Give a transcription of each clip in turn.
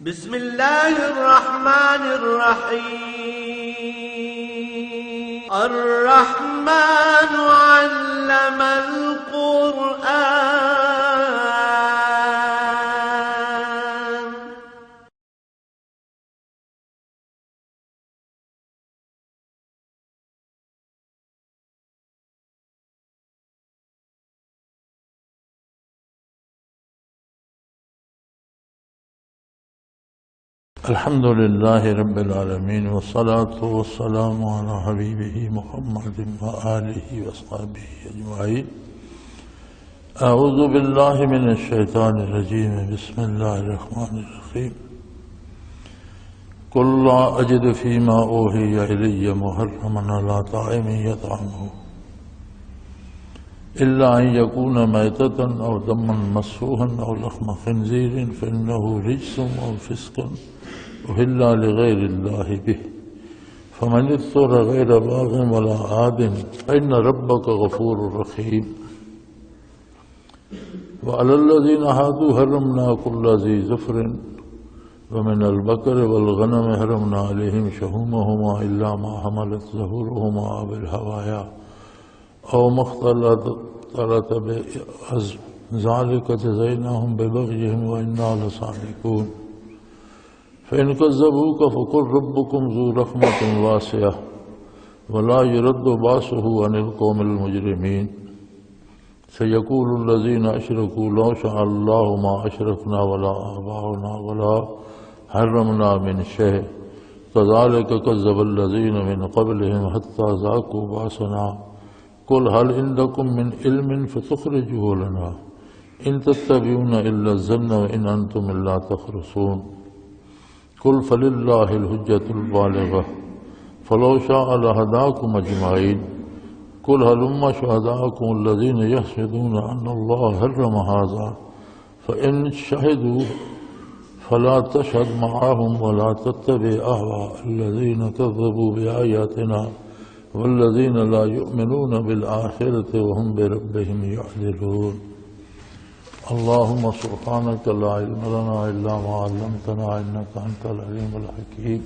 بسم الله الرحمن الرحيم الرحمن علم القرآن الحمد لله رب العالمين والصلاة والسلام على حبيبه محمد وآله وصحبه أجمعين. أعوذ بالله من الشيطان الرجيم. بسم الله الرحمن الرحيم. قل لا أجد فيما أوحي إلي محرما على طاعم يطعمه إلا أن يكون ميتة أو دما مسفوحا أو لحم خنزير فإنه رجس أو فسق أهل لغير الله به فمن اضطر غير باغ ولا عاد فإن ربك غفور رحيم. وعلى الذين هادوا حرمنا كل ذي ظفر ومن البقر والغنم حرمنا عليهم شحومهما إلا ما حملت ظهورهما أو الهوايا أو ما اختلط بأزم ذلك جزيناهم ببغيهم وإنا لصادقون. فإن كذبوك فقل ربكم ذو رحمة واسعة ولا يرد بأسه عن القوم المجرمين. سيقول الذين أشركوا لو شاء الله ما أشركنا ولا آباؤنا ولا حرمنا من شيء كذلك كذب الذين من قبلهم حتى ذاقوا بأسنا. قل هل عندكم من علم فتخرجوه لنا إن تتبعون إلا الظن وإن أنتم إلا تخرصون. قل فلله الحجة البالغة فلو شاء لهداكم أجمعين. قل هلم شهداءكم الذين يشهدون أن الله حرم هذا فإن شهدوا فلا تشهد معهم ولا تتبع أهواء الذين كذبوا بآياتنا والذين لا يؤمنون بالآخرة وهم بربهم يعدلون. اللهم سبحانك لا علم لنا إلا ما علمتنا إنك أنت العليم الحكيم.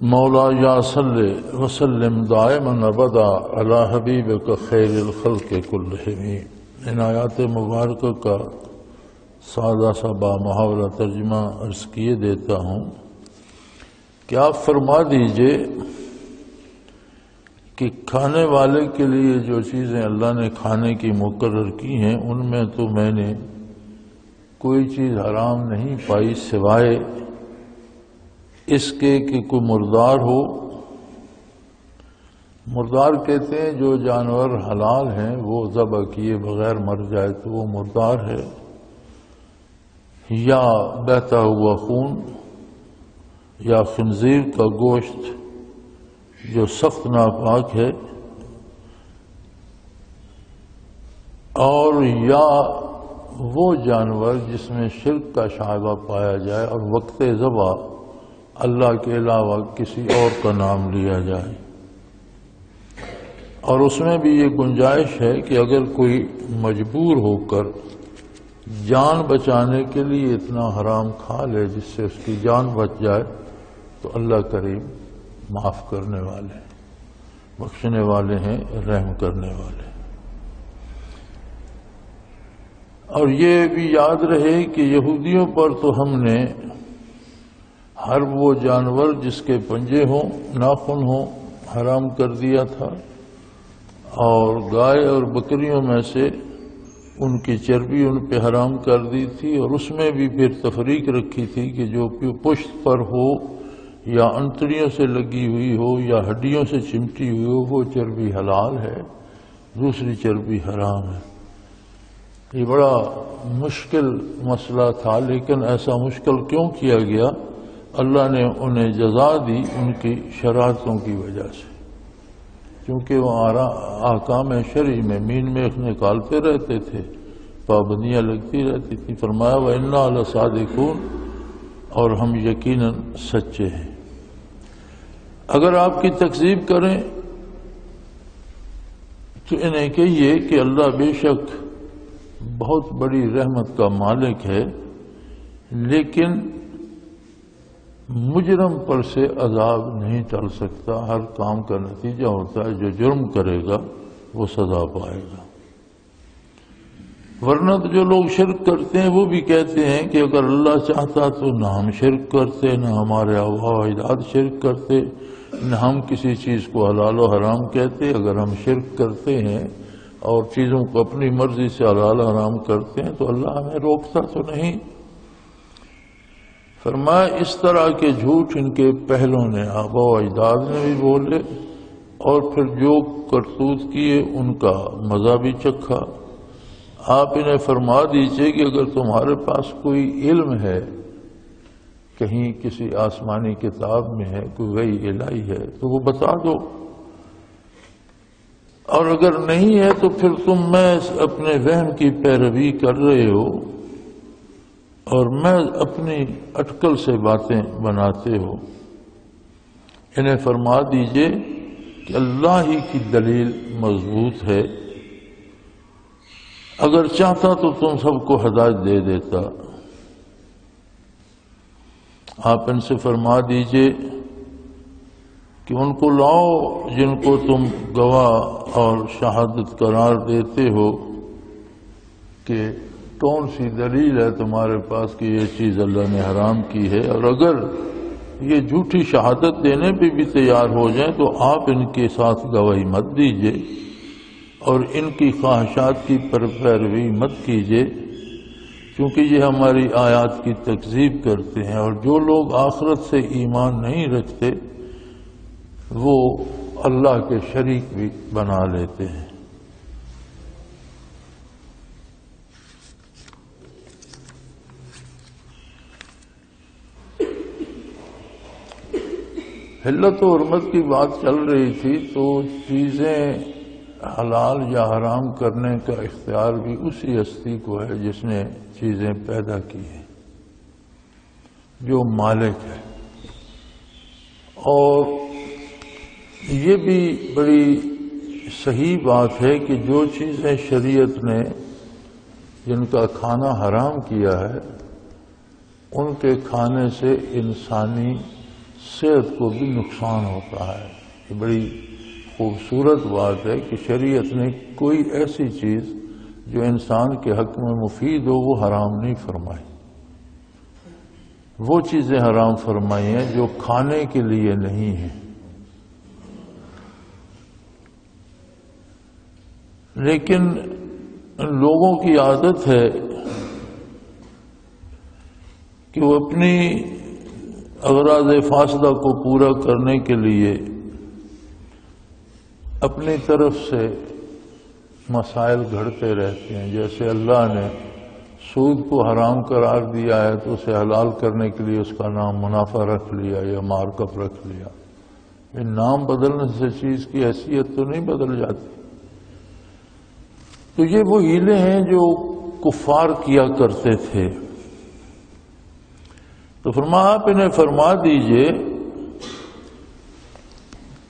مولاي صل وسلم دائما ابدا على حبیبک خیر الخلق کلہم. ان آیات مبارکہ کا سادہ سا بامحاورہ ترجمہ عرض کیے دیتا ہوں کہ آپ فرما دیجئے کہ کھانے والے کے لیے جو چیزیں اللہ نے کھانے کی مقرر کی ہیں ان میں تو میں نے کوئی چیز حرام نہیں پائی سوائے اس کے کہ کوئی مردار ہو. مردار کہتے ہیں جو جانور حلال ہیں وہ ذبح کیے بغیر مر جائے تو وہ مردار ہے، یا بہتا ہوا خون، یا خنزیر کا گوشت جو سخت ناپاک ہے، اور یا وہ جانور جس میں شرک کا شائبہ پایا جائے اور وقت ذبح اللہ کے علاوہ کسی اور کا نام لیا جائے. اور اس میں بھی یہ گنجائش ہے کہ اگر کوئی مجبور ہو کر جان بچانے کے لیے اتنا حرام کھا لے جس سے اس کی جان بچ جائے تو اللہ کریم معاف کرنے والے، بخشنے والے ہیں، رحم کرنے والے. اور یہ بھی یاد رہے کہ یہودیوں پر تو ہم نے ہر وہ جانور جس کے پنجے ہوں، ناخن ہوں، حرام کر دیا تھا، اور گائے اور بکریوں میں سے ان کی چربی ان پہ حرام کر دی تھی، اور اس میں بھی پھر تفریق رکھی تھی کہ جو پشت پر ہو یا انتڑیوں سے لگی ہوئی ہو یا ہڈیوں سے چمٹی ہوئی ہو وہ چربی حلال ہے، دوسری چربی حرام ہے. یہ بڑا مشکل مسئلہ تھا، لیکن ایسا مشکل کیوں کیا گیا؟ اللہ نے انہیں جزا دی ان کی شرارتوں کی وجہ سے، کیونکہ وہ احکام شرعی میں مین میخ نکالتے رہتے تھے، پابندیاں لگتی رہتی تھی. فرمایا وَإِنَّا لَصَادِقُونَ، اور ہم یقیناً سچے ہیں. اگر آپ کی تکذیب کریں تو انہیں کہیے کہ اللہ بے شک بہت بڑی رحمت کا مالک ہے لیکن مجرم پر سے عذاب نہیں ٹل سکتا، ہر کام کا نتیجہ ہوتا ہے، جو جرم کرے گا وہ سزا پائے گا۔ ورنہ تو جو لوگ شرک کرتے ہیں وہ بھی کہتے ہیں کہ اگر اللہ چاہتا تو نہ ہم شرک کرتے، نہ ہمارے آباء و اجداد شرک کرتے، نہ ہم کسی چیز کو حلال و حرام کہتے۔ اگر ہم شرک کرتے ہیں اور چیزوں کو اپنی مرضی سے حلال و حرام کرتے ہیں تو اللہ ہمیں روکتا تو نہیں۔ فرمایا اس طرح کے جھوٹ ان کے پہلوں نے، آباء و اجداد نے بھی بولے، اور پھر جو کرتوت کیے ان کا مزہ بھی چکھا۔ آپ انہیں فرما دیجئے کہ اگر تمہارے پاس کوئی علم ہے، کہیں کسی آسمانی کتاب میں ہے، کوئی وحی الہی ہے تو وہ بتا دو، اور اگر نہیں ہے تو پھر تم میں اپنے وہم کی پیروی کر رہے ہو اور میں اپنی اٹکل سے باتیں بناتے ہو۔ انہیں فرما دیجئے کہ اللہ ہی کی دلیل مضبوط ہے، اگر چاہتا تو تم سب کو ہدایت دے دیتا۔ آپ ان سے فرما دیجئے کہ ان کو لاؤ جن کو تم گواہ اور شہادت قرار دیتے ہو کہ کون سی دلیل ہے تمہارے پاس کہ یہ چیز اللہ نے حرام کی ہے، اور اگر یہ جھوٹی شہادت دینے پہ بھی تیار ہو جائیں تو آپ ان کے ساتھ گواہی مت دیجئے اور ان کی خواہشات کی پیروی مت کیجئے، کیونکہ یہ ہماری آیات کی تکذیب کرتے ہیں، اور جو لوگ آخرت سے ایمان نہیں رکھتے وہ اللہ کے شریک بھی بنا لیتے ہیں۔ حلت و حرمت کی بات چل رہی تھی، تو چیزیں حلال یا حرام کرنے کا اختیار بھی اسی ہستی کو ہے جس نے چیزیں پیدا کی ہیں، جو مالک ہے۔ اور یہ بھی بڑی صحیح بات ہے کہ جو چیزیں شریعت نے جن کا کھانا حرام کیا ہے ان کے کھانے سے انسانی صحت کو بھی نقصان ہوتا ہے۔ یہ بڑی خوبصورت بات ہے کہ شریعت نے کوئی ایسی چیز جو انسان کے حق میں مفید ہو وہ حرام نہیں فرمائی، وہ چیزیں حرام فرمائی ہیں جو کھانے کے لیے نہیں ہیں۔ لیکن لوگوں کی عادت ہے کہ وہ اپنی اغراض فاسدہ کو پورا کرنے کے لیے اپنی طرف سے مسائل گھڑتے رہتے ہیں۔ جیسے اللہ نے سود کو حرام قرار دیا ہے تو اسے حلال کرنے کے لیے اس کا نام منافع رکھ لیا یا مارکپ رکھ لیا۔ یہ نام بدلنے سے چیز کی حیثیت تو نہیں بدل جاتی۔ تو یہ وہ ہیلے ہیں جو کفار کیا کرتے تھے۔ تو آپ انہیں فرما دیجئے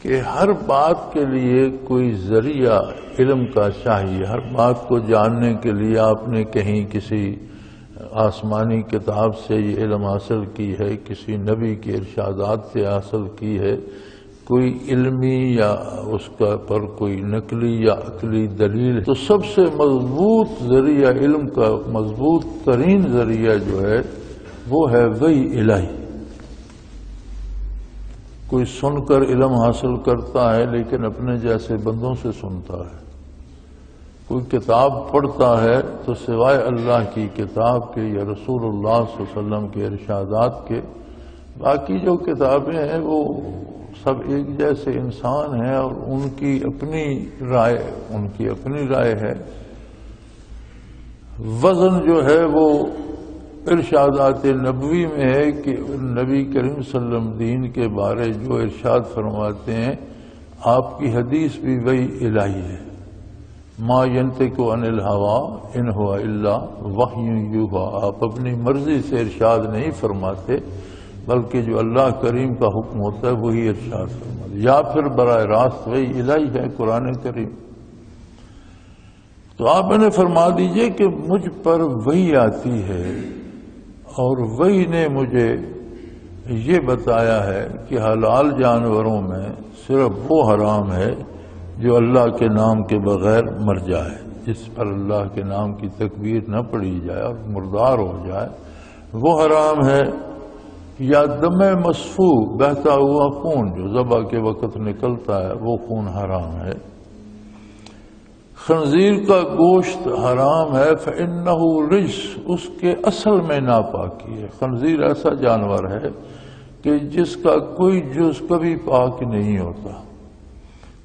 کہ ہر بات کے لیے کوئی ذریعہ علم کا چاہیے۔ ہر بات کو جاننے کے لیے آپ نے کہیں کسی آسمانی کتاب سے یہ علم حاصل کی ہے، کسی نبی کے ارشادات سے حاصل کی ہے، کوئی علمی یا اس کا پر کوئی نقلی یا عقلی دلیل ہے، تو سب سے مضبوط ذریعہ علم کا مضبوط ترین ذریعہ جو ہے وہ ہے وحی الہی۔ کوئی سن کر علم حاصل کرتا ہے لیکن اپنے جیسے بندوں سے سنتا ہے، کوئی کتاب پڑھتا ہے تو سوائے اللہ کی کتاب کے یا رسول اللہ صلی اللہ علیہ وسلم کے ارشادات کے باقی جو کتابیں ہیں وہ سب ایک جیسے انسان ہیں اور ان کی اپنی رائے ہے۔ وزن جو ہے وہ ارشادات نبوی میں ہے کہ نبی کریم صلی اللہ علیہ وسلم دین کے بارے جو ارشاد فرماتے ہیں آپ کی حدیث بھی وحی الہی ہے۔ ما ینطق عن الہوی ان ہوا الا وحی یوحی، آپ اپنی مرضی سے ارشاد نہیں فرماتے بلکہ جو اللہ کریم کا حکم ہوتا ہے وہی ارشاد فرماتے، یا پھر براہ راست وحی الہی ہے قرآن کریم۔ تو آپ انہیں فرما دیجئے کہ مجھ پر وحی آتی ہے اور وہی نے مجھے یہ بتایا ہے کہ حلال جانوروں میں صرف وہ حرام ہے جو اللہ کے نام کے بغیر مر جائے، جس پر اللہ کے نام کی تکبیر نہ پڑھی جائے اور مردار ہو جائے وہ حرام ہے، یا دم مسفوح بہتا ہوا خون جو ذبح کے وقت نکلتا ہے وہ خون حرام ہے۔ خنزیر کا گوشت حرام ہے، فإنہ رجس، اس کے اصل میں ناپاکی ہے۔ خنزیر ایسا جانور ہے کہ جس کا کوئی جز کبھی پاک نہیں ہوتا،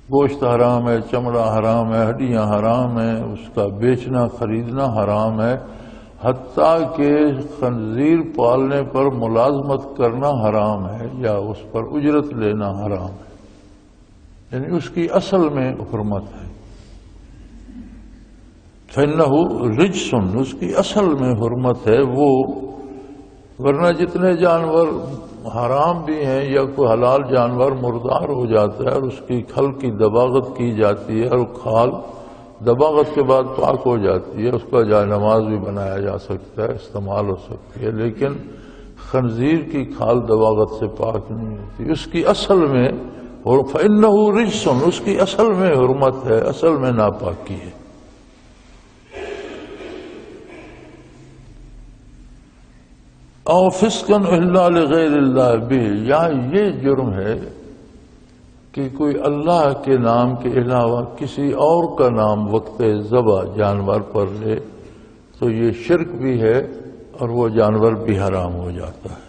گوشت حرام ہے، چمڑا حرام ہے، ہڈیاں حرام ہیں، اس کا بیچنا خریدنا حرام ہے، حتیٰ کہ خنزیر پالنے پر ملازمت کرنا حرام ہے یا اس پر اجرت لینا حرام ہے، یعنی اس کی اصل میں حرمت ہے۔ فإنہ رجس، اس کی اصل میں حرمت ہے وہ، ورنہ جتنے جانور حرام بھی ہیں یا کوئی حلال جانور مردار ہو جاتا ہے اور اس کی کھل کی دباغت کی جاتی ہے اور کھال دباغت کے بعد پاک ہو جاتی ہے، اس کا جائے نماز بھی بنایا جا سکتا ہے، استعمال ہو سکتی ہے، لیکن خنزیر کی کھال دباغت سے پاک نہیں ہوتی، اس کی اصل میں فإنہ رجس، اس کی اصل میں حرمت ہے، اصل میں ناپاکی ہے۔ او فسقن الا لغیر اللہ بہ، یا یہ جرم ہے کہ کوئی اللہ کے نام کے علاوہ کسی اور کا نام وقت ذبح جانور پر لے تو یہ شرک بھی ہے اور وہ جانور بھی حرام ہو جاتا ہے۔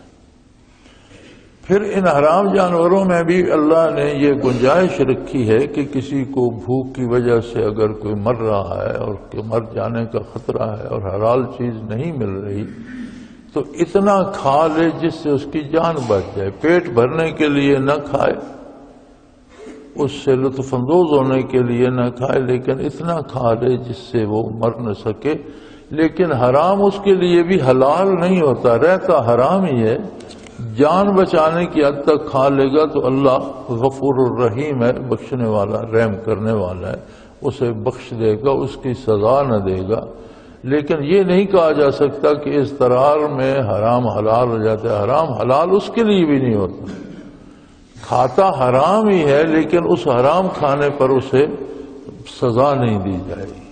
پھر ان حرام جانوروں میں بھی اللہ نے یہ گنجائش رکھی ہے کہ کسی کو بھوک کی وجہ سے اگر کوئی مر رہا ہے اور کہ مر جانے کا خطرہ ہے اور حلال چیز نہیں مل رہی تو اتنا کھا لے جس سے اس کی جان بچ جائے، پیٹ بھرنے کے لیے نہ کھائے، اس سے لطف اندوز ہونے کے لیے نہ کھائے، لیکن اتنا کھا لے جس سے وہ مر نہ سکے، لیکن حرام اس کے لیے بھی حلال نہیں ہوتا، رہتا حرام ہی ہے۔ جان بچانے کی حد تک کھا لے گا تو اللہ غفور الرحیم ہے، بخشنے والا رحم کرنے والا ہے، اسے بخش دے گا، اس کی سزا نہ دے گا۔ لیکن یہ نہیں کہا جا سکتا کہ اس اضطرار میں حرام حلال ہو جاتا ہے، حرام حلال اس کے لیے بھی نہیں ہوتا، کھاتا حرام ہی ہے لیکن اس حرام کھانے پر اسے سزا نہیں دی جائے گی۔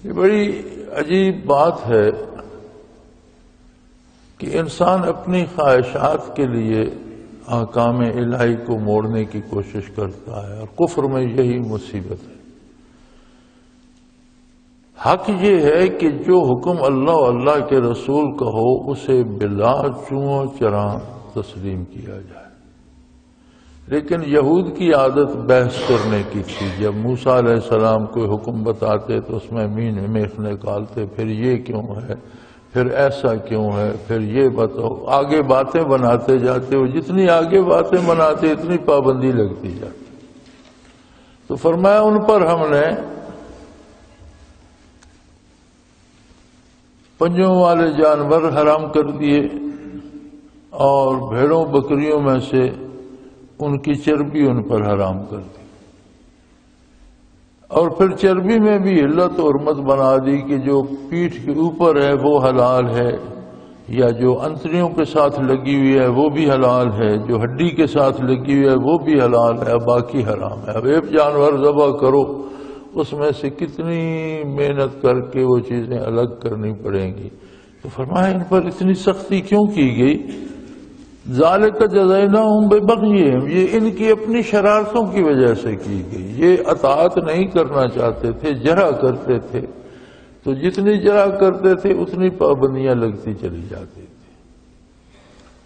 یہ بڑی عجیب بات ہے کہ انسان اپنی خواہشات کے لیے احکام الہی کو موڑنے کی کوشش کرتا ہے، اور کفر میں یہی مصیبت ہے۔ حق یہ ہے کہ جو حکم اللہ و اللہ کے رسول کا ہو اسے بلا چوں چراں تسلیم کیا جائے، لیکن یہود کی عادت بحث کرنے کی تھی۔ جب موسیٰ علیہ السلام کوئی حکم بتاتے تو اس میں مین میخ نکالتے، پھر یہ کیوں ہے، پھر ایسا کیوں ہے، پھر یہ بتاؤ، آگے باتیں بناتے جاتے ہو، جتنی آگے باتیں بناتے اتنی پابندی لگتی جاتی۔ تو فرمایا ان پر ہم نے پنجوں والے جانور حرام کر دیے اور بھیڑوں بکریوں میں سے ان کی چربی ان پر حرام کر دی، اور پھر چربی میں بھی علت و حرمت بنا دی کہ جو پیٹھ کے اوپر ہے وہ حلال ہے، یا جو انتڑیوں کے ساتھ لگی ہوئی ہے وہ بھی حلال ہے، جو ہڈی کے ساتھ لگی ہوئی ہے وہ بھی حلال ہے، باقی حرام ہے۔ اب ایک جانور ذبح کرو، اس میں سے کتنی محنت کر کے وہ چیزیں الگ کرنی پڑیں گی۔ تو فرمایا ان پر اتنی سختی کیوں کی گئی؟ ذالک جزیناہم ببغیہم، یہ ان کی اپنی شرارتوں کی وجہ سے کی گئی، یہ اطاعت نہیں کرنا چاہتے تھے، جرا کرتے تھے، تو جتنی جرا کرتے تھے اتنی پابندیاں لگتی چلی جاتی تھی۔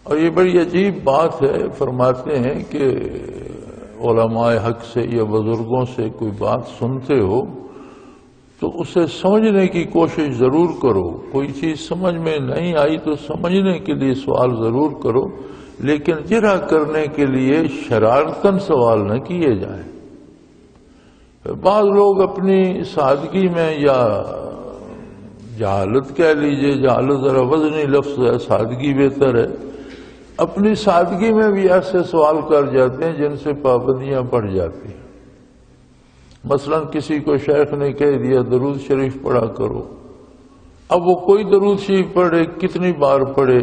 اور یہ بڑی عجیب بات ہے، فرماتے ہیں کہ علماء حق سے یا بزرگوں سے کوئی بات سنتے ہو تو اسے سمجھنے کی کوشش ضرور کرو، کوئی چیز سمجھ میں نہیں آئی تو سمجھنے کے لیے سوال ضرور کرو، لیکن جرا کرنے کے لیے شرارتاً سوال نہ کیے جائیں۔ بعض لوگ اپنی سادگی میں، یا جہالت کہہ لیجئے، جہالت ذرا وزنی لفظ ہے، سادگی بہتر ہے، اپنی سادگی میں بھی ایسے سوال کر جاتے ہیں جن سے پابندیاں بڑھ جاتی ہیں۔ مثلا کسی کو شیخ نے کہہ دیا درود شریف پڑھا کرو، اب وہ کوئی درود شریف پڑھے، کتنی بار پڑھے،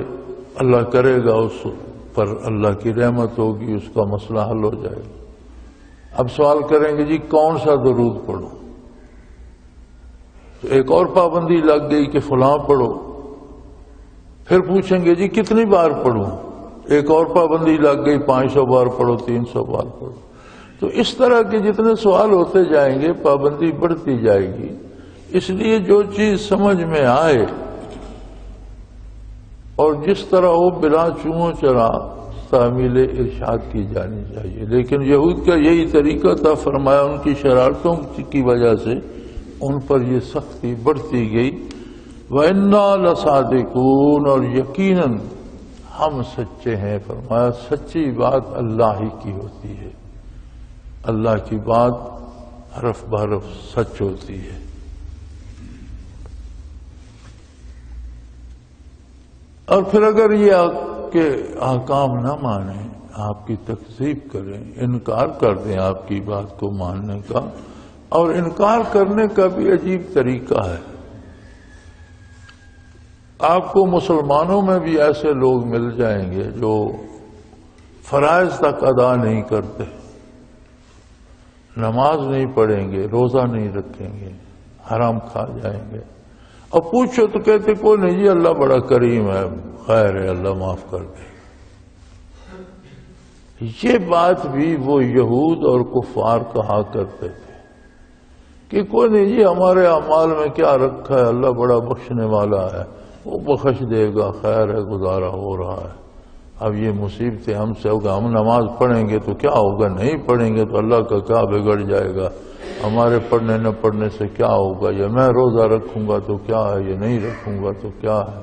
اللہ کرے گا اس پر اللہ کی رحمت ہوگی، اس کا مسئلہ حل ہو جائے گا۔ اب سوال کریں گے جی کون سا درود پڑھو، تو ایک اور پابندی لگ گئی کہ فلاں پڑھو، پھر پوچھیں گے جی کتنی بار پڑھوں، ایک اور پابندی لگ گئی 500 بار پڑھو، 300 بار پڑھو۔ تو اس طرح کے جتنے سوال ہوتے جائیں گے پابندی بڑھتی جائے گی۔ اس لیے جو چیز سمجھ میں آئے اور جس طرح وہ بلا چوں چرا تعمیل ارشاد کی جانی چاہیے۔ لیکن یہود کا یہی طریقہ تھا، فرمایا ان کی شرارتوں کی وجہ سے ان پر یہ سختی بڑھتی گئی۔ وَإِنَّا لَصَادِقُونَ، اور یقیناً ہم سچے ہیں۔ فرمایا سچی بات اللہ ہی کی ہوتی ہے، اللہ کی بات حرف بحرف سچ ہوتی ہے۔ اور پھر اگر یہ آپ کے احکام نہ مانیں، آپ کی تکذیب کریں، انکار کر دیں آپ کی بات کو ماننے کا، اور انکار کرنے کا بھی عجیب طریقہ ہے۔ آپ کو مسلمانوں میں بھی ایسے لوگ مل جائیں گے جو فرائض تک ادا نہیں کرتے، نماز نہیں پڑھیں گے، روزہ نہیں رکھیں گے، حرام کھا جائیں گے، اور پوچھو تو کہتے کوئی نہیں جی اللہ بڑا کریم ہے، خیر ہے، اللہ معاف کر دے۔ یہ بات بھی وہ یہود اور کفار کہا کرتے تھے کہ کوئی نہیں جی ہمارے اعمال میں کیا رکھا ہے، اللہ بڑا بخشنے والا ہے، وہ بخش دے گا، خیر ہے، گزارا ہو رہا ہے۔ اب یہ مصیبتیں ہم سے ہوگا، ہم نماز پڑھیں گے تو کیا ہوگا، نہیں پڑھیں گے تو اللہ کا کیا بگڑ جائے گا، ہمارے پڑھنے نہ پڑھنے سے کیا ہوگا، یا میں روزہ رکھوں گا تو کیا ہے، یا نہیں رکھوں گا تو کیا ہے،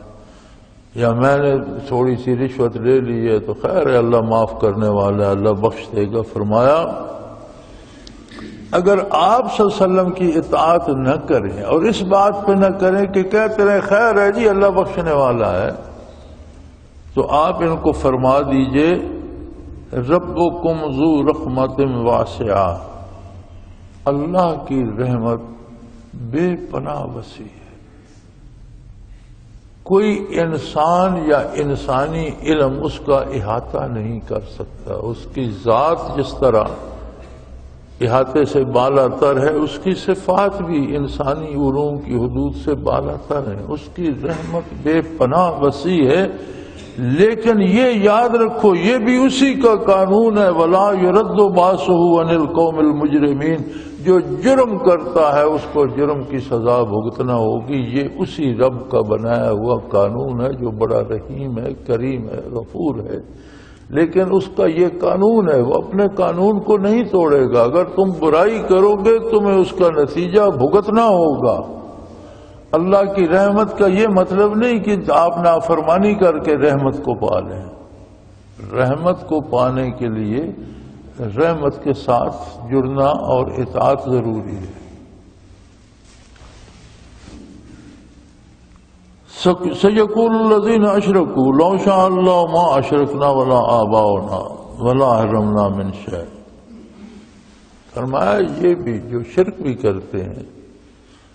یا میں نے تھوڑی سی رشوت لے لی ہے تو خیر ہے، اللہ معاف کرنے والا ہے، اللہ بخش دے گا۔ فرمایا اگر آپ صلی اللہ علیہ وسلم کی اطاعت نہ کریں اور اس بات پہ نہ کریں کہ کہتے رہے خیر ہے جی اللہ بخشنے والا ہے، تو آپ ان کو فرما دیجئے ربکم ذو رحمت واسعہ، اللہ کی رحمت بے پناہ وسیع ہے۔ کوئی انسان یا انسانی علم اس کا احاطہ نہیں کر سکتا۔ اس کی ذات جس طرح احاطے سے بالا تر ہے، اس کی صفات بھی انسانی علوم کی حدود سے بالا تر ہے۔ اس کی رحمت بے پناہ وسیع ہے، لیکن یہ یاد رکھو یہ بھی اسی کا قانون ہے، وَلَا يُرَدُّ بَأْسُهُ عَنِ الْقَوْمِ الْمُجْرِمِينَ، جو جرم کرتا ہے اس کو جرم کی سزا بھگتنا ہوگی۔ یہ اسی رب کا بنایا ہوا قانون ہے جو بڑا رحیم ہے، کریم ہے، غفور ہے، لیکن اس کا یہ قانون ہے، وہ اپنے قانون کو نہیں توڑے گا۔ اگر تم برائی کرو گے تمہیں اس کا نتیجہ بھگتنا ہوگا۔ اللہ کی رحمت کا یہ مطلب نہیں کہ آپ نافرمانی کر کے رحمت کو پا لیں۔ رحمت کو پانے کے لیے رحمت کے ساتھ جڑنا اور اطاعت ضروری ہے۔ سَيَقُولُ الَّذِينَ أَشْرَكُوا لَوْ شَاءَ اللَّهُ مَا أَشْرَكْنَا وَلَا آبَاؤُنَا وَلَا حَرَّمْنَا مِنْ شَيْءٍ۔ فرمایا یہ بھی جو شرک بھی کرتے ہیں،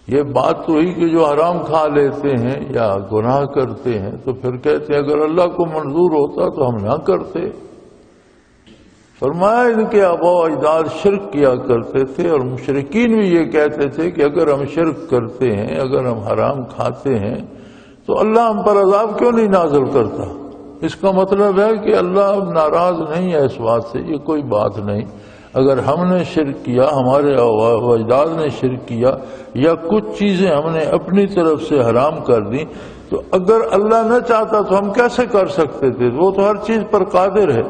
یہ بات تو ہی کہ جو حرام کھا لیتے ہیں یا گناہ کرتے ہیں تو پھر کہتے ہیں اگر اللہ کو منظور ہوتا تو ہم نہ کرتے۔ فرمایا ان کے آباء و اجداد شرک کیا کرتے تھے، اور مشرکین بھی یہ کہتے تھے کہ اگر ہم شرک کرتے ہیں، اگر ہم حرام کھاتے ہیں تو اللہ ہم پر عذاب کیوں نہیں نازل کرتا۔ اس کا مطلب ہے کہ اللہ ناراض نہیں ہے اس بات سے، یہ کوئی بات نہیں۔ اگر ہم نے شرک کیا، ہمارے اجداد نے شرک کیا، یا کچھ چیزیں ہم نے اپنی طرف سے حرام کر دیں، تو اگر اللہ نہ چاہتا تو ہم کیسے کر سکتے تھے؟ وہ تو ہر چیز پر قادر ہے۔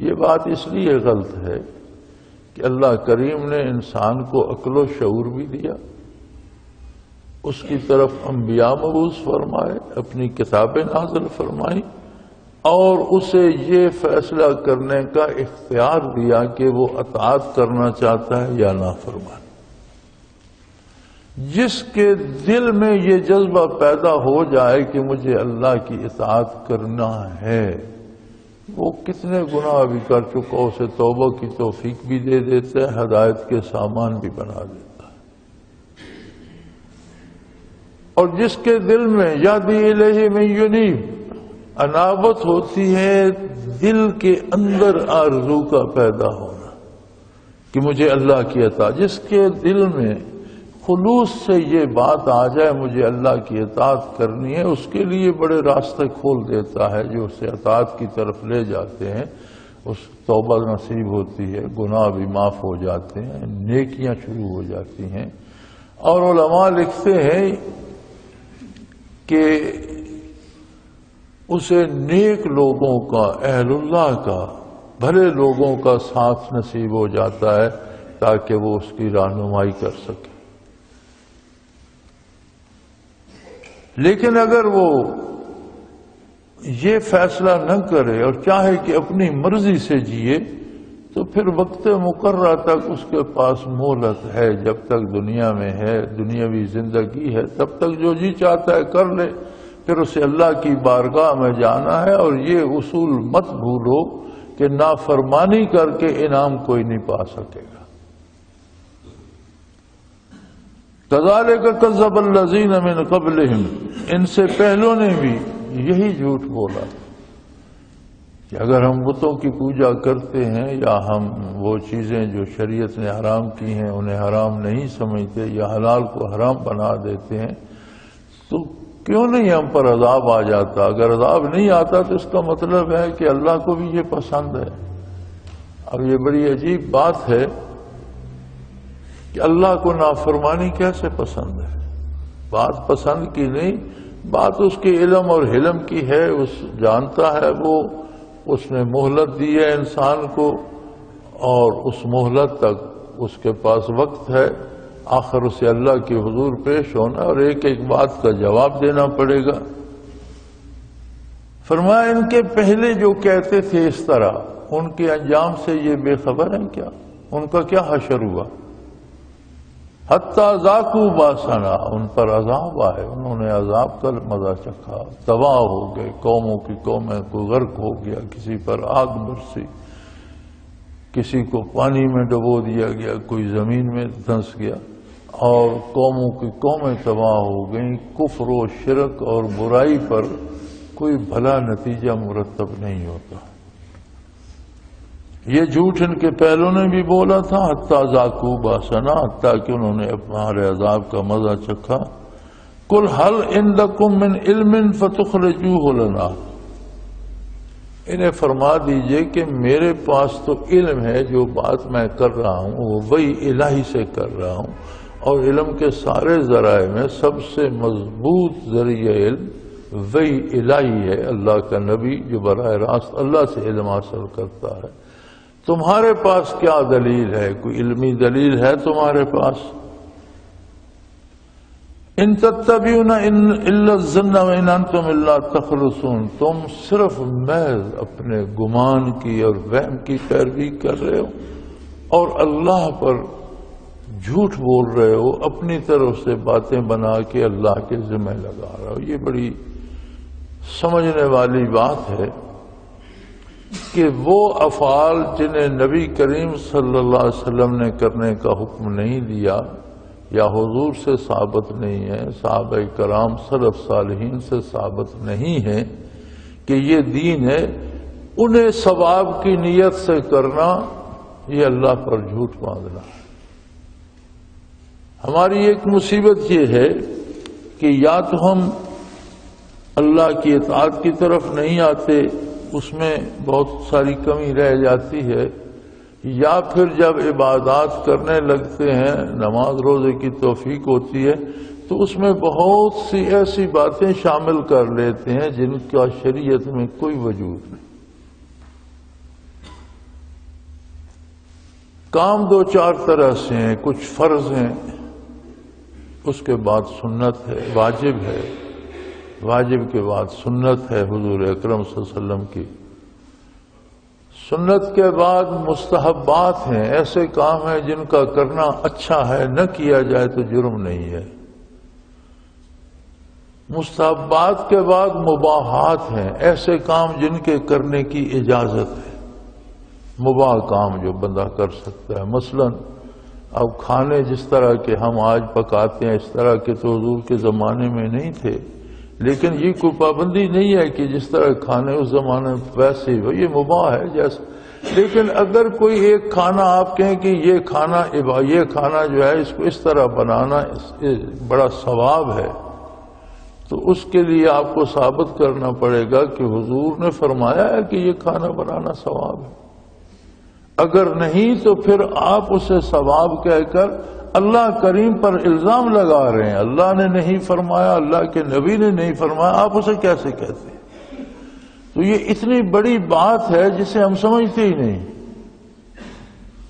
یہ بات اس لیے غلط ہے کہ اللہ کریم نے انسان کو عقل و شعور بھی دیا، اس کی طرف انبیاء مبعوث فرمائے، اپنی کتابیں نازل فرمائیں، اور اسے یہ فیصلہ کرنے کا اختیار دیا کہ وہ اطاعت کرنا چاہتا ہے یا نافرمانی۔ جس کے دل میں یہ جذبہ پیدا ہو جائے کہ مجھے اللہ کی اطاعت کرنا ہے، وہ کتنے گناہ بھی کر چکا، اسے توبہ کی توفیق بھی دے دیتا ہے، ہدایت کے سامان بھی بنا دیتا ہے۔ اور جس کے دل میں یہدی الیہ من ینیب، انابت ہوتی ہے دل کے اندر آرزو کا پیدا ہونا کہ مجھے اللہ کی اطاعت، جس کے دل میں خلوص سے یہ بات آ جائے مجھے اللہ کی اطاعت کرنی ہے، اس کے لیے بڑے راستے کھول دیتا ہے جو اسے اطاعت کی طرف لے جاتے ہیں۔ اس توبہ نصیب ہوتی ہے، گناہ بھی معاف ہو جاتے ہیں، نیکیاں شروع ہو جاتی ہیں۔ اور علماء لکھتے ہیں کہ اسے نیک لوگوں کا، اہل اللہ کا، بھلے لوگوں کا ساتھ نصیب ہو جاتا ہے تاکہ وہ اس کی رہنمائی کر سکے۔ لیکن اگر وہ یہ فیصلہ نہ کرے اور چاہے کہ اپنی مرضی سے جیے تو پھر وقت مقررہ تک اس کے پاس مہلت ہے، جب تک دنیا میں ہے، دنیاوی زندگی ہے، تب تک جو جی چاہتا ہے کر لے، پھر اسے اللہ کی بارگاہ میں جانا ہے۔ اور یہ اصول مت بھولو کہ نافرمانی کر کے انعام کوئی نہیں پا سکے گا۔ کذالک کذب الذین من قبلہم، ان سے پہلوں نے بھی یہی جھوٹ بولا کہ اگر ہم بتوں کی پوجا کرتے ہیں یا ہم وہ چیزیں جو شریعت نے حرام کی ہیں انہیں حرام نہیں سمجھتے یا حلال کو حرام بنا دیتے ہیں تو کیوں نہیں ہم پر عذاب آ جاتا؟ اگر عذاب نہیں آتا تو اس کا مطلب ہے کہ اللہ کو بھی یہ پسند ہے۔ اب یہ بڑی عجیب بات ہے کہ اللہ کو نافرمانی کیسے پسند ہے؟ بات پسند کی نہیں، بات اس کے علم اور حلم کی ہے، اس جانتا ہے، وہ اس نے مہلت دی ہے انسان کو اور اس مہلت تک اس کے پاس وقت ہے، آخر اسے اللہ کے حضور پیش ہونا اور ایک ایک بات کا جواب دینا پڑے گا۔ فرمایا ان کے پہلے جو کہتے تھے اس طرح، ان کے انجام سے یہ بے خبر ہیں کیا؟ ان کا کیا حشر ہوا؟ حتی ذاقوا باسنا، ان پر عذاب آئے، انہوں نے عذاب کا مزہ چکھا، تباہ ہو گئے، قوموں کی قومیں، کوئی غرق ہو گیا، کسی پر آگ برسی، کسی کو پانی میں ڈبو دیا گیا، کوئی زمین میں دھنس گیا، اور قوموں کی قومیں تباہ ہو گئیں۔ کفر و شرک اور برائی پر کوئی بھلا نتیجہ مرتب نہیں ہوتا۔ یہ جھوٹ ان کے پہلوں نے بھی بولا تھا، حتی ذاقوا باسنا، حتیٰ کہ انہوں نے ہمارے عذاب کا مزہ چکھا۔ قل هل عندکم من علم فتخرجوہ لنا، انہیں فرما دیجئے کہ میرے پاس تو علم ہے، جو بات میں کر رہا ہوں وہ وحی الہی سے کر رہا ہوں، اور علم کے سارے ذرائع میں سب سے مضبوط ذریعہ علم وحی الہی ہے، اللہ کا نبی جو براہ راست اللہ سے علم حاصل کرتا ہے۔ تمہارے پاس کیا دلیل ہے؟ کوئی علمی دلیل ہے تمہارے پاس؟ ان تتبعون الا الظن وان انتم الا تخرصون، تم صرف محض اپنے گمان کی اور وہم کی پیروی کر رہے ہو اور اللہ پر جھوٹ بول رہے ہو، اپنی طرف سے باتیں بنا کے اللہ کے ذمہ لگا رہے ہو۔ یہ بڑی سمجھنے والی بات ہے کہ وہ افعال جنہیں نبی کریم صلی اللہ علیہ وسلم نے کرنے کا حکم نہیں دیا یا حضور سے ثابت نہیں ہے، صحابہ کرام سلف صالحین سے ثابت نہیں ہے کہ یہ دین ہے، انہیں ثواب کی نیت سے کرنا یہ اللہ پر جھوٹ باندھنا ہے۔ ہماری ایک مصیبت یہ ہے کہ یا تو ہم اللہ کی اطاعت کی طرف نہیں آتے، اس میں بہت ساری کمی رہ جاتی ہے، یا پھر جب عبادات کرنے لگتے ہیں، نماز روزے کی توفیق ہوتی ہے تو اس میں بہت سی ایسی باتیں شامل کر لیتے ہیں جن کا شریعت میں کوئی وجود نہیں۔ کام دو چار طرح سے ہیں، کچھ فرض ہیں، اس کے بعد سنت ہے، واجب ہے، واجب کے بعد سنت ہے حضور اکرم صلی اللہ علیہ وسلم کی، سنت کے بعد مستحبات ہیں، ایسے کام ہیں جن کا کرنا اچھا ہے، نہ کیا جائے تو جرم نہیں ہے۔ مستحبات کے بعد مباحات ہیں، ایسے کام جن کے کرنے کی اجازت ہے، مباح کام جو بندہ کر سکتا ہے۔ مثلا اب کھانے جس طرح کے ہم آج پکاتے ہیں اس طرح کے تو حضور کے زمانے میں نہیں تھے، لیکن یہ کوئی پابندی نہیں ہے کہ جس طرح کھانے اس زمانے میں ویسے ہی یہ مباح ہے جیسے۔ لیکن اگر کوئی ایک کھانا آپ کہیں کہ یہ کھانا جو ہے اس کو اس طرح بنانا بڑا ثواب ہے، تو اس کے لیے آپ کو ثابت کرنا پڑے گا کہ حضور نے فرمایا ہے کہ یہ کھانا بنانا ثواب ہے۔ اگر نہیں تو پھر آپ اسے ثواب کہہ کر اللہ کریم پر الزام لگا رہے ہیں۔ اللہ نے نہیں فرمایا، اللہ کے نبی نے نہیں فرمایا، آپ اسے کیسے کہتے ہیں؟ تو یہ اتنی بڑی بات ہے جسے ہم سمجھتے ہی نہیں،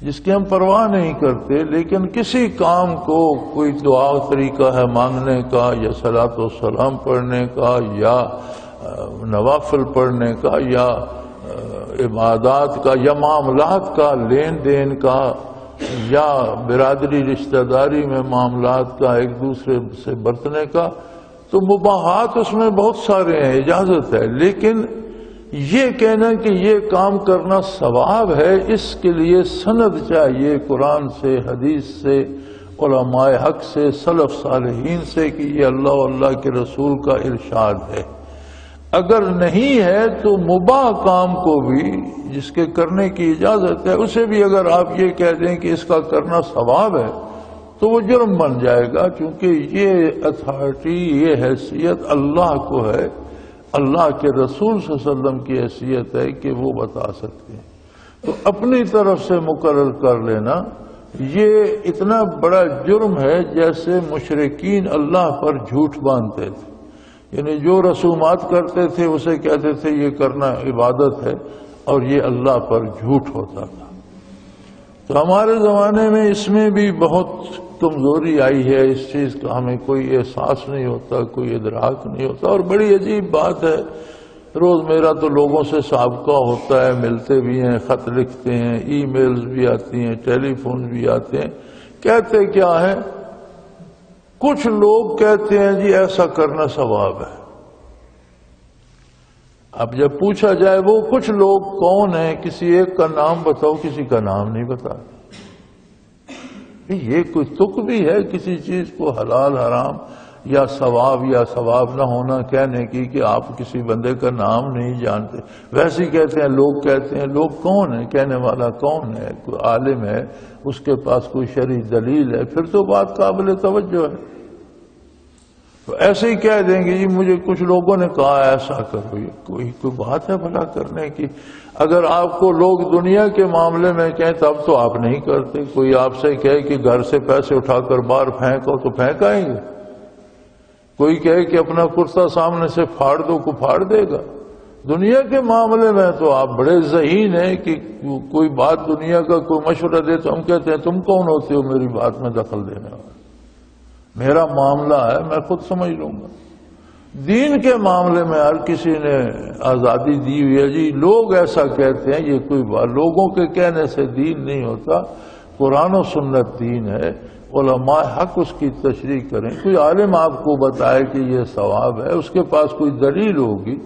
جس کی ہم پرواہ نہیں کرتے، لیکن کسی کام کو کوئی دعا طریقہ ہے مانگنے کا یا صلاۃ و سلام پڑھنے کا یا نوافل پڑھنے کا یا عبادات کا یا معاملات کا لین دین کا یا برادری رشتہ داری میں معاملات کا ایک دوسرے سے برتنے کا، تو مباحات اس میں بہت سارے ہیں، اجازت ہے، لیکن یہ کہنا کہ یہ کام کرنا ثواب ہے، اس کے لیے سند چاہیے قرآن سے، حدیث سے، علماء حق سے، سلف صالحین سے کہ یہ اللہ و اللہ کے رسول کا ارشاد ہے۔ اگر نہیں ہے تو مباح کام کو بھی جس کے کرنے کی اجازت ہے اسے بھی اگر آپ یہ کہہ دیں کہ اس کا کرنا ثواب ہے تو وہ جرم بن جائے گا، کیونکہ یہ اتھارٹی، یہ حیثیت اللہ کو ہے، اللہ کے رسول صلی اللہ علیہ وسلم کی حیثیت ہے کہ وہ بتا سکتے ہیں۔ تو اپنی طرف سے مقرر کر لینا یہ اتنا بڑا جرم ہے جیسے مشرکین اللہ پر جھوٹ باندھتے تھے، یعنی جو رسومات کرتے تھے اسے کہتے تھے یہ کرنا عبادت ہے اور یہ اللہ پر جھوٹ ہوتا تھا۔ تو ہمارے زمانے میں اس میں بھی بہت کمزوری آئی ہے، اس چیز کا ہمیں کوئی احساس نہیں ہوتا، کوئی ادراک نہیں ہوتا، اور بڑی عجیب بات ہے۔ روز میرا تو لوگوں سے سابقہ ہوتا ہے، ملتے بھی ہیں، خط لکھتے ہیں، ای میلز بھی آتی ہیں، ٹیلی فون بھی آتے ہیں، کہتے کیا ہے؟ کچھ لوگ کہتے ہیں جی ایسا کرنا ثواب ہے۔ اب جب پوچھا جائے وہ کچھ لوگ کون ہیں، کسی ایک کا نام بتاؤ، کسی کا نام نہیں بتا۔ یہ کوئی تک بھی ہے کسی چیز کو حلال حرام یا ثواب نہ ہونا کہنے کی کہ آپ کسی بندے کا نام نہیں جانتے؟ ویسے ہی کہتے ہیں لوگ، کہتے ہیں لوگ کون ہے، کہنے والا کون ہے؟ کوئی عالم ہے، اس کے پاس کوئی شرعی دلیل ہے، پھر تو بات قابل توجہ ہے۔ تو ایسے ہی کہہ دیں گے جی مجھے کچھ لوگوں نے کہا ایسا کرو، یہ کوئی بات ہے بھلا کرنے کی؟ اگر آپ کو لوگ دنیا کے معاملے میں کہیں تب تو آپ نہیں کرتے۔ کوئی آپ سے کہے کہ گھر سے پیسے اٹھا کر باہر پھینکو تو پھینک آئیں گے، کوئی کہے کہ اپنا کرتا سامنے سے پھاڑ دو کو پھاڑ دے گا۔ دنیا کے معاملے میں تو آپ بڑے ذہین ہیں کہ کوئی بات دنیا کا کوئی مشورہ دے تو ہم کہتے ہیں تم کون ہوتے ہو میری بات میں دخل دینے والا، میرا معاملہ ہے میں خود سمجھ لوں گا۔ دین کے معاملے میں ہر کسی نے آزادی دی ہوئی ہے جی، لوگ ایسا کہتے ہیں، یہ کوئی بات لوگوں کے کہنے سے دین نہیں ہوتا، قرآن و سنت دین ہے، علماء حق اس کی تشریح کریں، کوئی عالم آپ کو بتائے کہ یہ ثواب ہے، اس کے پاس کوئی دلیل ہوگی،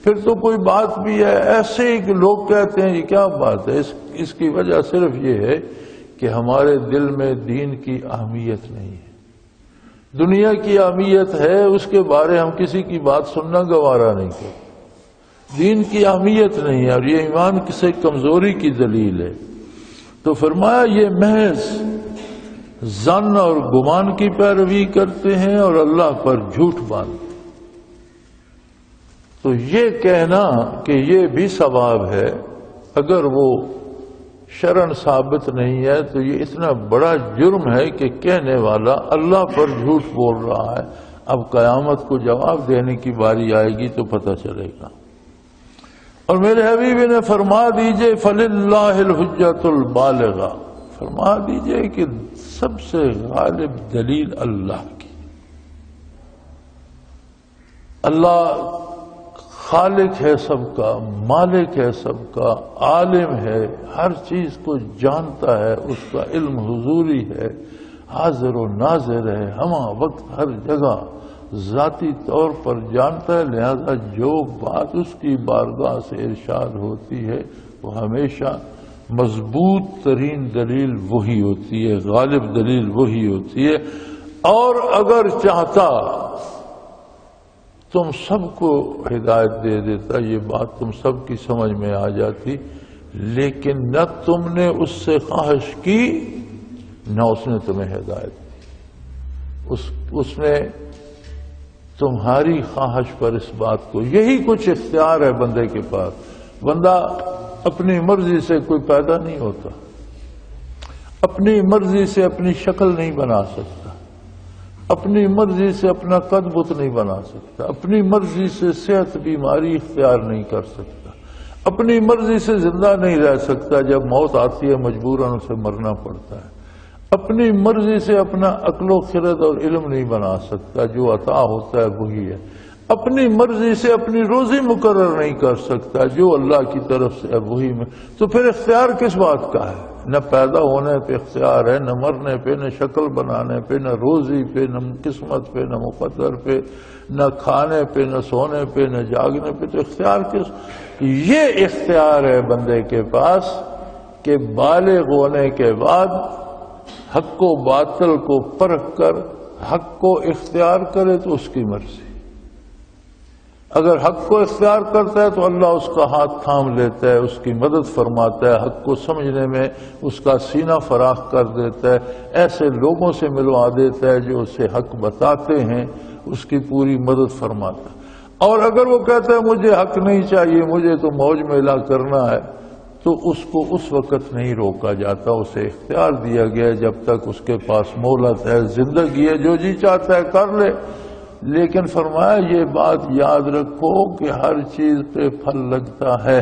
پھر تو کوئی بات بھی ہے۔ ایسے ہی کہ لوگ کہتے ہیں یہ کیا بات ہے، اس کی وجہ صرف یہ ہے کہ ہمارے دل میں دین کی اہمیت نہیں ہے، دنیا کی اہمیت ہے، اس کے بارے ہم کسی کی بات سننا گوارا نہیں کرتے، دین کی اہمیت نہیں ہے، اور یہ ایمان سے کمزوری کی دلیل ہے۔ تو فرمایا یہ محض ظن اور گمان کی پیروی کرتے ہیں اور اللہ پر جھوٹ باندھتے۔ تو یہ کہنا کہ یہ بھی ثواب ہے اگر وہ شرعن ثابت نہیں ہے تو یہ اتنا بڑا جرم ہے کہ کہنے والا اللہ پر جھوٹ بول رہا ہے۔ اب قیامت کو جواب دینے کی باری آئے گی تو پتہ چلے گا۔ اور میرے حبیب نے فرما دیجئے فَلِلَّهِ الْحُجَّةُ الْبَالِغَةُ، فرما دیجئے کہ سب سے غالب دلیل اللہ کی، اللہ خالق ہے سب کا، مالک ہے سب کا، عالم ہے، ہر چیز کو جانتا ہے، اس کا علم حضوری ہے، حاضر و ناظر ہے، ہمہ وقت ہر جگہ ذاتی طور پر جانتا ہے، لہذا جو بات اس کی بارگاہ سے ارشاد ہوتی ہے وہ ہمیشہ مضبوط ترین دلیل وہی ہوتی ہے، غالب دلیل وہی ہوتی ہے۔ اور اگر چاہتا تم سب کو ہدایت دے دیتا، یہ بات تم سب کی سمجھ میں آ جاتی، لیکن نہ تم نے اس سے خواہش کی نہ اس نے تمہیں ہدایت دی۔ اس نے تمہاری خواہش پر اس بات کو، یہی کچھ اختیار ہے بندے کے پاس۔ بندہ اپنی مرضی سے کوئی پیدا نہیں ہوتا، اپنی مرضی سے اپنی شکل نہیں بنا سکتا، اپنی مرضی سے اپنا قد بت نہیں بنا سکتا، اپنی مرضی سے صحت بیماری اختیار نہیں کر سکتا، اپنی مرضی سے زندہ نہیں رہ سکتا، جب موت آتی ہے مجبوراً اسے مرنا پڑتا ہے، اپنی مرضی سے اپنا عقل و خرد اور علم نہیں بنا سکتا، جو عطا ہوتا ہے وہی ہے، اپنی مرضی سے اپنی روزی مقرر نہیں کر سکتا، جو اللہ کی طرف سے ہے وہی میں، تو پھر اختیار کس بات کا ہے؟ نہ پیدا ہونے پہ اختیار ہے، نہ مرنے پہ، نہ شکل بنانے پہ، نہ روزی پہ، نہ قسمت پہ، نہ مقدر پہ، نہ کھانے پہ، نہ سونے پہ، نہ جاگنے پہ، تو اختیار کس؟ یہ اختیار ہے بندے کے پاس کہ بالغ ہونے کے بعد حق و باطل کو پرکھ کر حق کو اختیار کرے تو اس کی مرضی۔ اگر حق کو اختیار کرتا ہے تو اللہ اس کا ہاتھ تھام لیتا ہے، اس کی مدد فرماتا ہے، حق کو سمجھنے میں اس کا سینہ فراخ کر دیتا ہے، ایسے لوگوں سے ملوا دیتا ہے جو اسے حق بتاتے ہیں، اس کی پوری مدد فرماتا ہے۔ اور اگر وہ کہتا ہے مجھے حق نہیں چاہیے، مجھے تو موج میلا کرنا ہے، تو اس کو اس وقت نہیں روکا جاتا، اسے اختیار دیا گیا ہے، جب تک اس کے پاس مہلت ہے، زندگی ہے، جو جی چاہتا ہے کر لے۔ لیکن فرمایا یہ بات یاد رکھو کہ ہر چیز پہ پھل لگتا ہے۔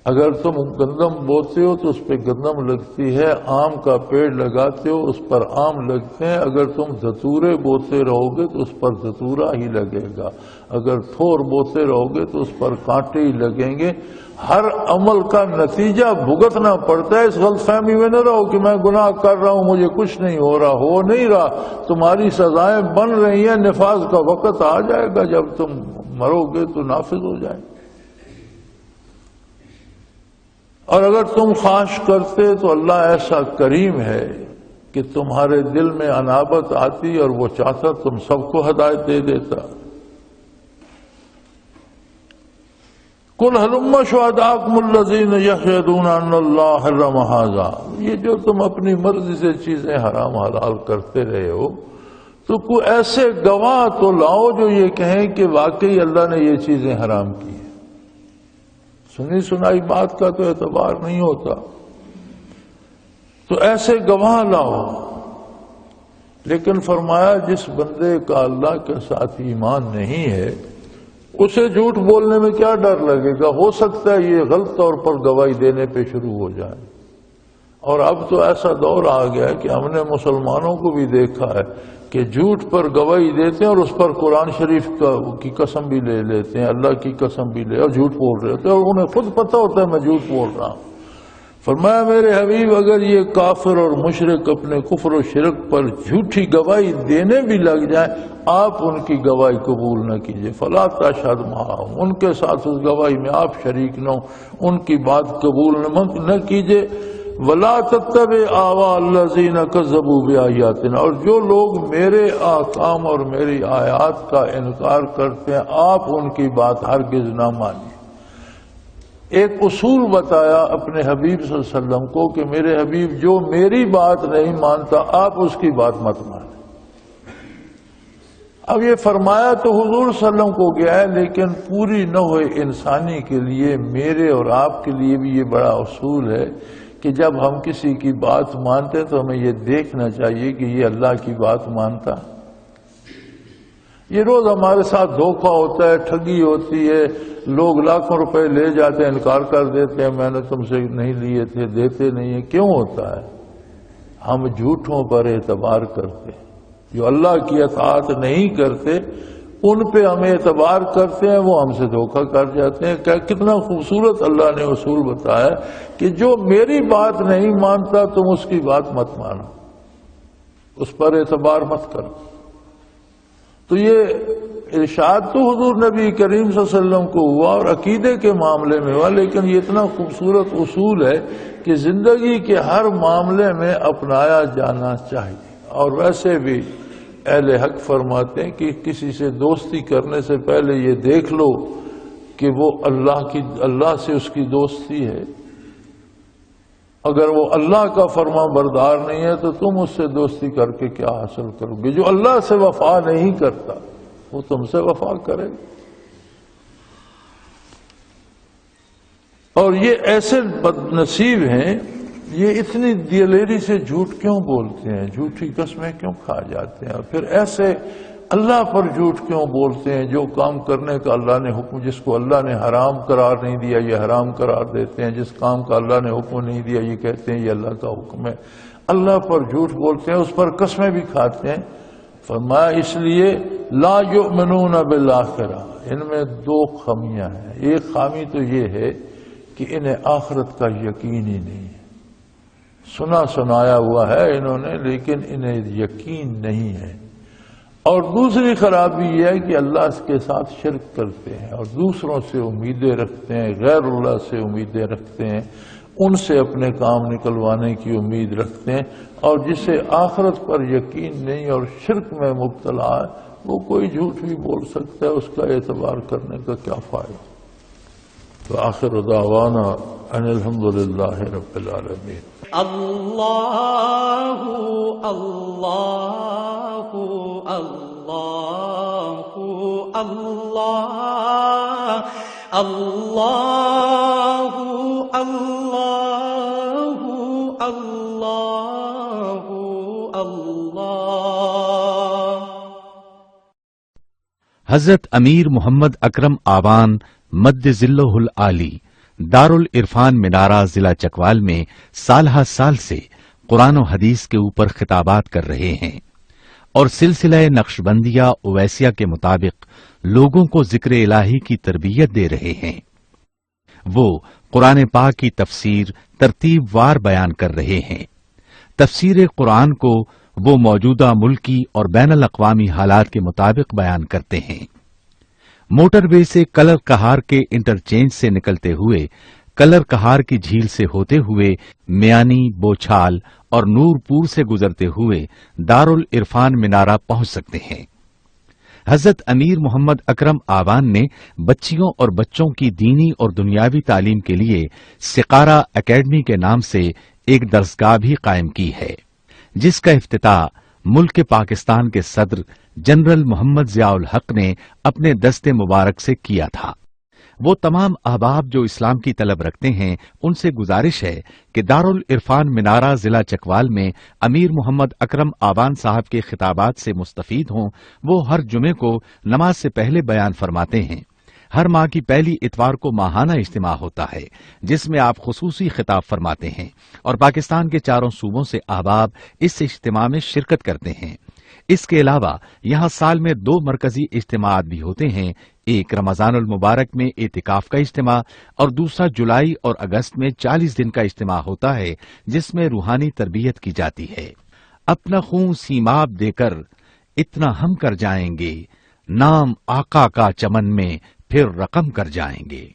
اگر تم گندم بوتے ہو تو اس پہ گندم لگتی ہے، آم کا پیڑ لگاتے ہو اس پر آم لگتے ہیں، اگر تم دھتورے بوتے رہو گے تو اس پر دھتورا ہی لگے گا، اگر تھور بوتے رہو گے تو اس پر کانٹے ہی لگیں گے۔ ہر عمل کا نتیجہ بھگتنا پڑتا ہے۔ اس غلط فہمی میں نہ رہو کہ میں گناہ کر رہا ہوں مجھے کچھ نہیں ہو رہا، ہو نہیں رہا، تمہاری سزائیں بن رہی ہیں، نفاذ کا وقت آ جائے گا، جب تم مرو گے تو نافذ ہو جائے گا۔ اور اگر تم خواہش کرتے تو اللہ ایسا کریم ہے کہ تمہارے دل میں انابت آتی اور وہ چاہتا تم سب کو ہدایت دے دیتا۔ قُلْ هَلُمَّ شُهَدَاءَكُمُ الَّذِينَ يَشْهَدُونَ أَنَّ اللَّهَ حَرَّمَ هَٰذَا، یہ جو تم اپنی مرضی سے چیزیں حرام حلال کرتے رہے ہو تو کوئی ایسے گواہ تو لاؤ جو یہ کہیں کہ واقعی اللہ نے یہ چیزیں حرام کی ہیں۔ سنی سنائی بات کا تو اعتبار نہیں ہوتا، تو ایسے گواہ لاؤ۔ لیکن فرمایا جس بندے کا اللہ کے ساتھ ایمان نہیں ہے اسے جھوٹ بولنے میں کیا ڈر لگے گا؟ ہو سکتا ہے یہ غلط طور پر گواہی دینے پہ شروع ہو جائے۔ اور اب تو ایسا دور آ گیا ہے کہ ہم نے مسلمانوں کو بھی دیکھا ہے کہ جھوٹ پر گواہی دیتے ہیں اور اس پر قرآن شریف کی قسم بھی لے لیتے ہیں، اللہ کی قسم بھی لے اور جھوٹ بول رہے ہوتے ہیں، اور انہیں خود پتہ ہوتا ہے میں جھوٹ بول رہا ہوں۔ فرمایا میرے حبیب اگر یہ کافر اور مشرک اپنے کفر و شرک پر جھوٹی گواہی دینے بھی لگ جائیں آپ ان کی گواہی قبول نہ کیجیے، فلا تشہد معہم، ان کے ساتھ اس گواہی میں آپ شریک نہ ہوں، ان کی بات قبول نہ کیجیے۔ ولا تتبع اہواء الذین کذبوا بآیاتنا، اور جو لوگ میرے احکام اور میری آیات کا انکار کرتے ہیں آپ ان کی بات ہرگز نہ مانیے۔ ایک اصول بتایا اپنے حبیب صلی اللہ علیہ وسلم کو کہ میرے حبیب جو میری بات نہیں مانتا آپ اس کی بات مت مانیں۔ اب یہ فرمایا تو حضور صلی اللہ علیہ وسلم کو گیا ہے، لیکن پوری نوع انسانی کے لیے میرے اور آپ کے لیے بھی یہ بڑا اصول ہے کہ جب ہم کسی کی بات مانتے ہیں تو ہمیں یہ دیکھنا چاہیے کہ یہ اللہ کی بات مانتا۔ یہ روز ہمارے ساتھ دھوکہ ہوتا ہے، ٹھگی ہوتی ہے، لوگ لاکھوں روپے لے جاتے ہیں انکار کر دیتے ہیں میں نے تم سے نہیں لیے تھے، دیتے نہیں ہیں۔ کیوں ہوتا ہے؟ ہم جھوٹوں پر اعتبار کرتے ہیں، جو اللہ کی اطاعت نہیں کرتے ان پہ ہم اعتبار کرتے ہیں، وہ ہم سے دھوکہ کر جاتے ہیں۔ کتنا خوبصورت اللہ نے اصول بتایا کہ جو میری بات نہیں مانتا تم اس کی بات مت مانو، اس پر اعتبار مت کرو۔ تو یہ ارشاد تو حضور نبی کریم صلی اللہ علیہ وسلم کو ہوا اور عقیدے کے معاملے میں ہوا، لیکن یہ اتنا خوبصورت اصول ہے کہ زندگی کے ہر معاملے میں اپنایا جانا چاہیے۔ اور ویسے بھی اہل حق فرماتے ہیں کہ کسی سے دوستی کرنے سے پہلے یہ دیکھ لو کہ وہ اللہ سے اس کی دوستی ہے۔ اگر وہ اللہ کا فرما بردار نہیں ہے تو تم اس سے دوستی کر کے کیا حاصل کرو گے؟ جو اللہ سے وفا نہیں کرتا وہ تم سے وفا کرے گا۔ اور یہ ایسے بد نصیب ہیں، یہ اتنی دلیری سے جھوٹ کیوں بولتے ہیں، جھوٹی قسمیں کیوں کھا جاتے ہیں، اور پھر ایسے اللہ پر جھوٹ کیوں بولتے ہیں؟ جو کام کرنے کا اللہ نے حکم، جس کو اللہ نے حرام قرار نہیں دیا یہ حرام قرار دیتے ہیں، جس کام کا اللہ نے حکم نہیں دیا یہ کہتے ہیں یہ اللہ کا حکم ہے۔ اللہ پر جھوٹ بولتے ہیں، اس پر قسمیں بھی کھاتے ہیں۔ فرمایا اس لیے لا یؤمنون بالآخرہ، ان میں دو خامیاں ہیں۔ ایک خامی تو یہ ہے کہ انہیں آخرت کا یقین ہی نہیں ہے، سنا سنایا ہوا ہے انہوں نے لیکن انہیں یقین نہیں ہے۔ اور دوسری خرابی یہ ہے کہ اللہ کے ساتھ شرک کرتے ہیں اور دوسروں سے امیدیں رکھتے ہیں، غیر اللہ سے امیدیں رکھتے ہیں، ان سے اپنے کام نکلوانے کی امید رکھتے ہیں۔ اور جسے آخرت پر یقین نہیں اور شرک میں مبتلا ہے وہ کوئی جھوٹ بھی بول سکتا ہے، اس کا اعتبار کرنے کا کیا فائدہ؟ تو آخر دعوانا ان الحمدللہ رب العالمین۔ اللہ اللہ اللہ اللہ اللہ اللہ اللہ اللہ۔ حضرت امیر محمد اکرم آوان مد ذلہ العالی دارالعرفان منارہ ضلع چکوال میں سالہ سال سے قرآن و حدیث کے اوپر خطابات کر رہے ہیں اور سلسلہ نقشبندیہ اویسیہ کے مطابق لوگوں کو ذکر الہی کی تربیت دے رہے ہیں۔ وہ قرآن پاک کی تفسیر ترتیب وار بیان کر رہے ہیں۔ تفسیر قرآن کو وہ موجودہ ملکی اور بین الاقوامی حالات کے مطابق بیان کرتے ہیں۔ موٹر وے سے کلر کہار کے انٹرچینج سے نکلتے ہوئے کلر کہار کی جھیل سے ہوتے ہوئے میانی، بوچھال اور نور پور سے گزرتے ہوئے دارالعرفان منارہ پہنچ سکتے ہیں۔ حضرت امیر محمد اکرم آوان نے بچیوں اور بچوں کی دینی اور دنیاوی تعلیم کے لیے سقارہ اکیڈمی کے نام سے ایک درسگاہ بھی قائم کی ہے، جس کا افتتاح ملک پاکستان کے صدر جنرل محمد ضیاء الحق نے اپنے دست مبارک سے کیا تھا۔ وہ تمام احباب جو اسلام کی طلب رکھتے ہیں ان سے گزارش ہے کہ دارالعرفان منارہ ضلع چکوال میں امیر محمد اکرم آوان صاحب کے خطابات سے مستفید ہوں۔ وہ ہر جمعے کو نماز سے پہلے بیان فرماتے ہیں۔ ہر ماہ کی پہلی اتوار کو ماہانہ اجتماع ہوتا ہے جس میں آپ خصوصی خطاب فرماتے ہیں اور پاکستان کے چاروں صوبوں سے احباب اس اجتماع میں شرکت کرتے ہیں۔ اس کے علاوہ یہاں سال میں 2 مرکزی اجتماعات بھی ہوتے ہیں، ایک رمضان المبارک میں اعتکاف کا اجتماع اور دوسرا جولائی اور اگست میں 40 دن کا اجتماع ہوتا ہے جس میں روحانی تربیت کی جاتی ہے۔ اپنا خون سیماب دے کر اتنا ہم کر جائیں گے، نام آقا کا چمن میں پھر رقم کر جائیں گے۔